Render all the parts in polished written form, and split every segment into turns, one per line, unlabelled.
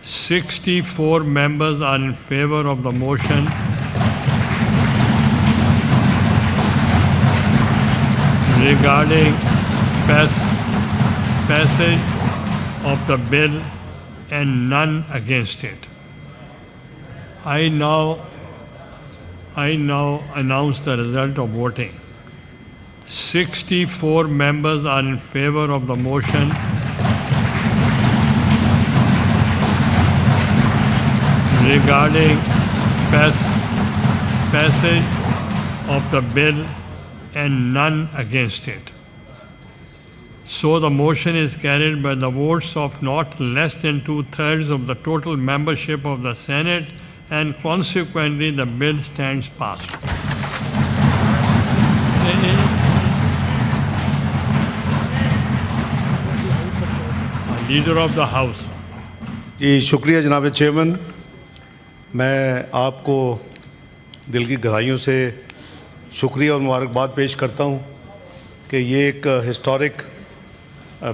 64 members are in favor of the motion. Regarding passage of the bill and none against it. I now announce the result of voting. 64 members are in favor of the motion. Regarding passage of the bill and none against it. So the motion is carried by the votes of not less than 2/3 of the total membership of the Senate, and consequently the bill stands passed. Leader of the House.
جی شکریہ جناب chairman. میں آپ کو دل کی گہرائیوں سے شکریہ اور مبارکباد پیش کرتا ہوں کہ یہ ایک ہسٹورک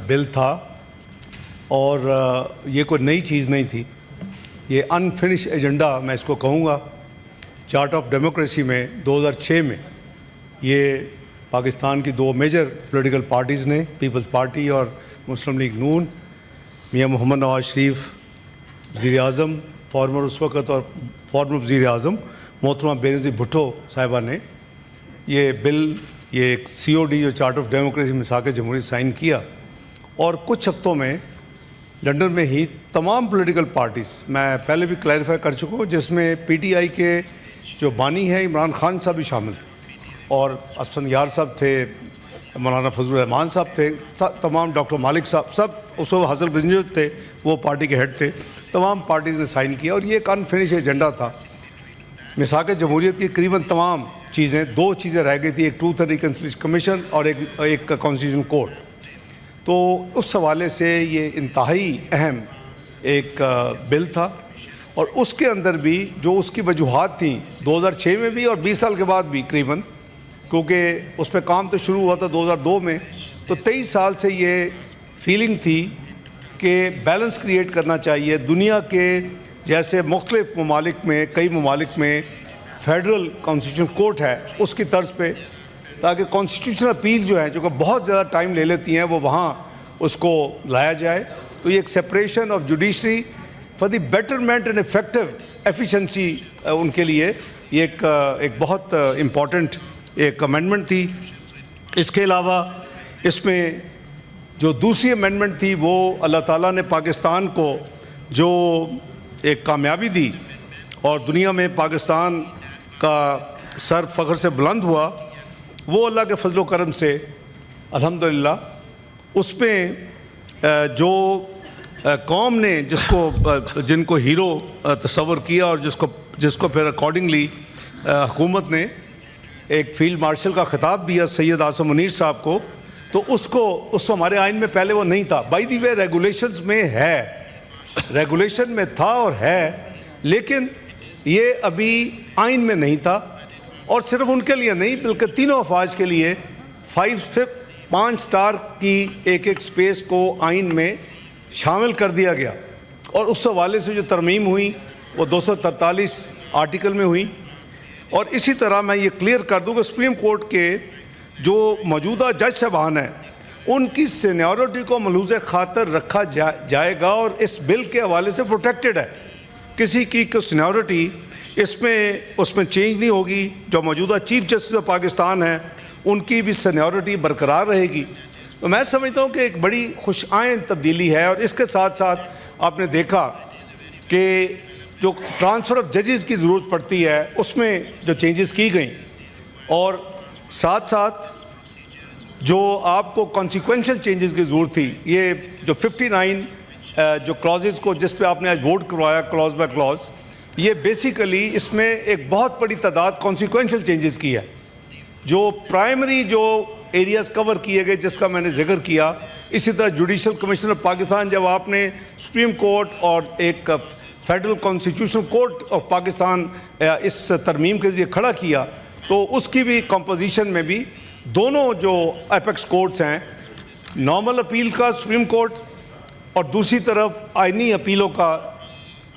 بل تھا اور یہ کوئی نئی چیز نہیں تھی. یہ انفنش ایجنڈا میں اس کو کہوں گا. چارٹ آف ڈیموکریسی میں 2006 میں یہ پاکستان کی دو میجر پولیٹیکل پارٹیز نے, پیپلز پارٹی اور مسلم لیگ نون, میاں محمد نواز شریف وزیر اعظم فارمر اس وقت اور فارمر وزیر اعظم محترمہ بینظیر بھٹو صاحبہ نے یہ بل, یہ ایک COD جو چارٹ آف ڈیموکریسی میثاق جمہوریت سائن کیا, اور کچھ ہفتوں میں لنڈن میں ہی تمام پولیٹیکل پارٹیز, میں پہلے بھی کلیریفائی کر چکا ہوں, جس میں PTI کے جو بانی ہیں عمران خان صاحب بھی شامل تھے, اور اسفند یار صاحب تھے, مولانا فضل الرحمان صاحب تھے, تمام ڈاکٹر مالک صاحب, سب اس وقت حسن بنجر تھے, وہ پارٹی کے ہیڈ تھے, تمام پارٹیز نے سائن کیا. اور یہ ایک انفنش ایجنڈا تھا. میثاق جمہوریت کی قریباً تمام چیزیں, دو چیزیں رہ گئی تھی, ایک ٹروتھ اینڈ ریکنسیلیشن کمیشن اور ایک کانسٹیٹیوشن کورٹ. تو اس حوالے سے یہ انتہائی اہم ایک بل تھا, اور اس کے اندر بھی جو اس کی وجوہات تھیں 2006 میں بھی اور 20 سال کے بعد بھی قریباً, کیونکہ اس پہ کام تو شروع ہوا تھا 2002 میں, تو 23 سال سے یہ فیلنگ تھی کہ بیلنس کریٹ کرنا چاہیے. دنیا کے جیسے مختلف ممالک میں, کئی ممالک میں فیڈرل کانسٹیٹیوشن کورٹ ہے, اس کی طرز پہ, تاکہ کانسٹیٹیوشن اپیل جو ہیں, جو کہ بہت زیادہ ٹائم لے لیتی ہیں, وہ وہاں اس کو لایا جائے. تو یہ ایک separation of judiciary for the betterment and effective efficiency, ان کے لیے یہ ایک بہت امپورٹنٹ ایک امینڈمنٹ تھی. اس کے علاوہ اس میں جو دوسری امینڈمنٹ تھی وہ اللہ تعالیٰ نے پاکستان کو جو ایک کامیابی دی اور دنیا میں پاکستان کا سر فخر سے بلند ہوا, وہ اللہ کے فضل و کرم سے الحمدللہ اس میں جو قوم نے جن کو ہیرو تصور کیا, اور جس کو پھر اکارڈنگلی حکومت نے ایک فیلڈ مارشل کا خطاب دیا سید عاصم منیر صاحب کو, تو اس ہمارے آئین میں پہلے وہ نہیں تھا. بائی دی وے ریگولیشنز میں ہے, ریگولیشن میں تھا اور ہے, لیکن یہ ابھی آئین میں نہیں تھا. اور صرف ان کے لیے نہیں بلکہ تینوں افواج کے لیے 5 سٹار کی ایک سپیس کو آئین میں شامل کر دیا گیا. اور اس حوالے سے جو ترمیم ہوئی وہ 243 آرٹیکل میں ہوئی. اور اسی طرح میں یہ کلیئر کر دوں کہ سپریم کورٹ کے جو موجودہ جج صاحبان ہیں, ان کی سینیورٹی کو ملحوظ خاطر رکھا جائے گا, اور اس بل کے حوالے سے پروٹیکٹڈ ہے. کسی کی سینیورٹی اس میں چینج نہیں ہوگی. جو موجودہ چیف جسٹس آف پاکستان ہیں ان کی بھی سینیورٹی برقرار رہے گی. تو میں سمجھتا ہوں کہ ایک بڑی خوش آئند تبدیلی ہے. اور اس کے ساتھ ساتھ آپ نے دیکھا کہ جو ٹرانسفر آف ججز کی ضرورت پڑتی ہے, اس میں جو چینجز کی گئیں, اور ساتھ ساتھ جو آپ کو کانسیکوینشل چینجز کی ضرورت تھی, یہ جو 59 جو کلازز کو جس پہ آپ نے آج ووٹ کروایا کلاز بائی کلاز, یہ بیسیکلی اس میں ایک بہت بڑی تعداد کانسیکوینشل چینجز کی ہے. جو پرائمری جو ایریاز کور کیے گئے جس کا میں نے ذکر کیا, اسی طرح جوڈیشل کمیشن آف پاکستان جب آپ نے سپریم کورٹ اور ایک federal constitution court of Pakistan اس ترمیم کے ذریعے کھڑا کیا, تو اس کی بھی کمپوزیشن میں بھی دونوں جو ایپیکس کورٹس ہیں, نارمل اپیل کا سپریم کورٹ اور دوسری طرف آئینی اپیلوں کا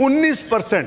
19%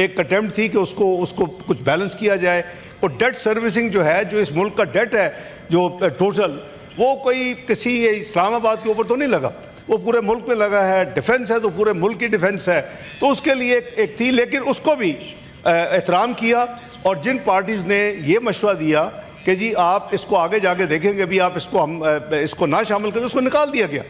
ایک اٹیمپٹ تھی کہ اس کو کچھ بیلنس کیا جائے. اور ڈیٹ سروسنگ جو ہے, جو اس ملک کا ڈیٹ ہے جو ٹوٹل, وہ کوئی کسی اسلام آباد کے اوپر تو نہیں لگا, وہ پورے ملک میں لگا ہے. ڈیفنس ہے تو پورے ملک کی ڈیفنس ہے, تو اس کے لیے ایک تھی, لیکن اس کو بھی احترام کیا. اور جن پارٹیز نے یہ مشورہ دیا کہ جی آپ اس کو آگے جا کے دیکھیں گے, ابھی آپ اس کو نہ شامل کریں, اس کو نکال دیا گیا.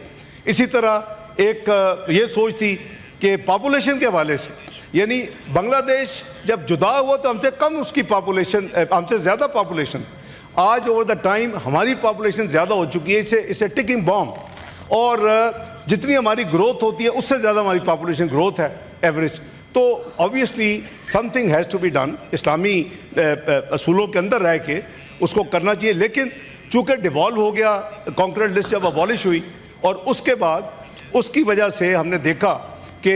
اسی طرح ایک یہ سوچ تھی کہ پاپولیشن کے حوالے سے, یعنی بنگلہ دیش جب جدا ہوا تو ہم سے کم اس کی پاپولیشن, ہم سے زیادہ پاپولیشن. آج اوور دا ٹائم ہماری پاپولیشن زیادہ ہو چکی ہے, اسے ٹکنگ بام. اور جتنی ہماری گروتھ ہوتی ہے اس سے زیادہ ہماری پاپولیشن گروتھ ہے ایوریج. تو obviously something has to be done. اسلامی اصولوں کے اندر رہ کے اس کو کرنا چاہیے. لیکن چونکہ ڈیوالو ہو گیا, کانکریٹ لسٹ جب ابالش ہوئی, اور اس کے بعد اس کی وجہ سے ہم نے دیکھا کہ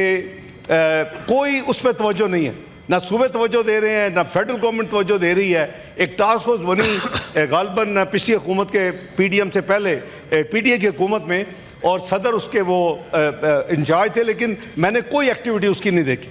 کوئی اس پہ توجہ نہیں ہے, نہ صوبے توجہ دے رہے ہیں, نہ فیڈرل گورنمنٹ توجہ دے رہی ہے. ایک ٹاسک فورس بنی غالباً پچھلی حکومت کے پی ڈی ایم سے پہلے, پی ٹی اے کی حکومت میں, اور صدر اس کے وہ انچارج تھے, لیکن میں نے کوئی ایکٹیویٹی اس کی نہیں دیکھی.